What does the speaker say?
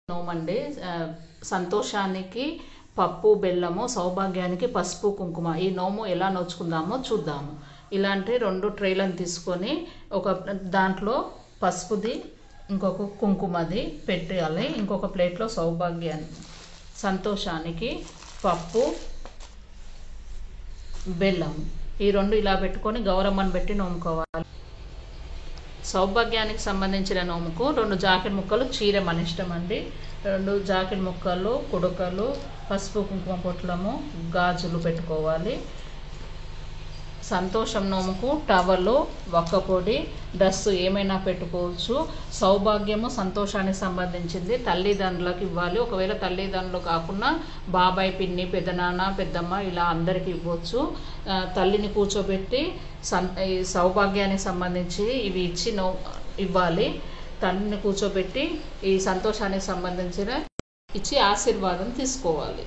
నోమండి. సంతోషానికి పప్పు బెల్లము, సౌభాగ్యానికి పసుపు కుంకుమ. ఈ నోము ఎలా నోచుకుందామో చూద్దాము. ఇలాంటి 2 ట్రేలను తీసుకొని ఒక దాంట్లో పసుపుది ఇంకొక కుంకుమది పెట్టాలి. ఇంకొక ప్లేట్లో సౌభాగ్యానికి సంతోషానికి పప్పు బెల్లం. ఈ 2 ఇలా పెట్టుకొని గౌరమ్మని పెట్టి నోముకోవాలి. సౌభాగ్యానికి సంబంధించిన నోముకు 2 జాకెట్ ముక్కలు చీర మన ఇష్టం అండి. 2 జాకెట్ ముక్కలు, కుడుకలు, పసుపు కుంకుమ పొట్లము, గాజులు పెట్టుకోవాలి. సంతోషం నోముకు టవలు, వక్కపొడి, డ్రెస్సు ఏమైనా పెట్టుకోవచ్చు. సౌభాగ్యము సంతోషానికి సంబంధించింది, తల్లిదండ్రులకు ఇవ్వాలి. ఒకవేళ తల్లిదండ్రులు కాకుండా బాబాయ్, పిన్ని, పెద్దనాన్న, పెద్దమ్మ ఇలా అందరికి ఇవ్వచ్చు. తల్లిని కూర్చోబెట్టి ఈ సౌభాగ్యానికి సంబంధించి ఇవి ఇచ్చి ఇవ్వాలి. తల్లిని కూర్చోబెట్టి ఈ సంతోషానికి సంబంధించిన ఇచ్చి ఆశీర్వాదం తీసుకోవాలి.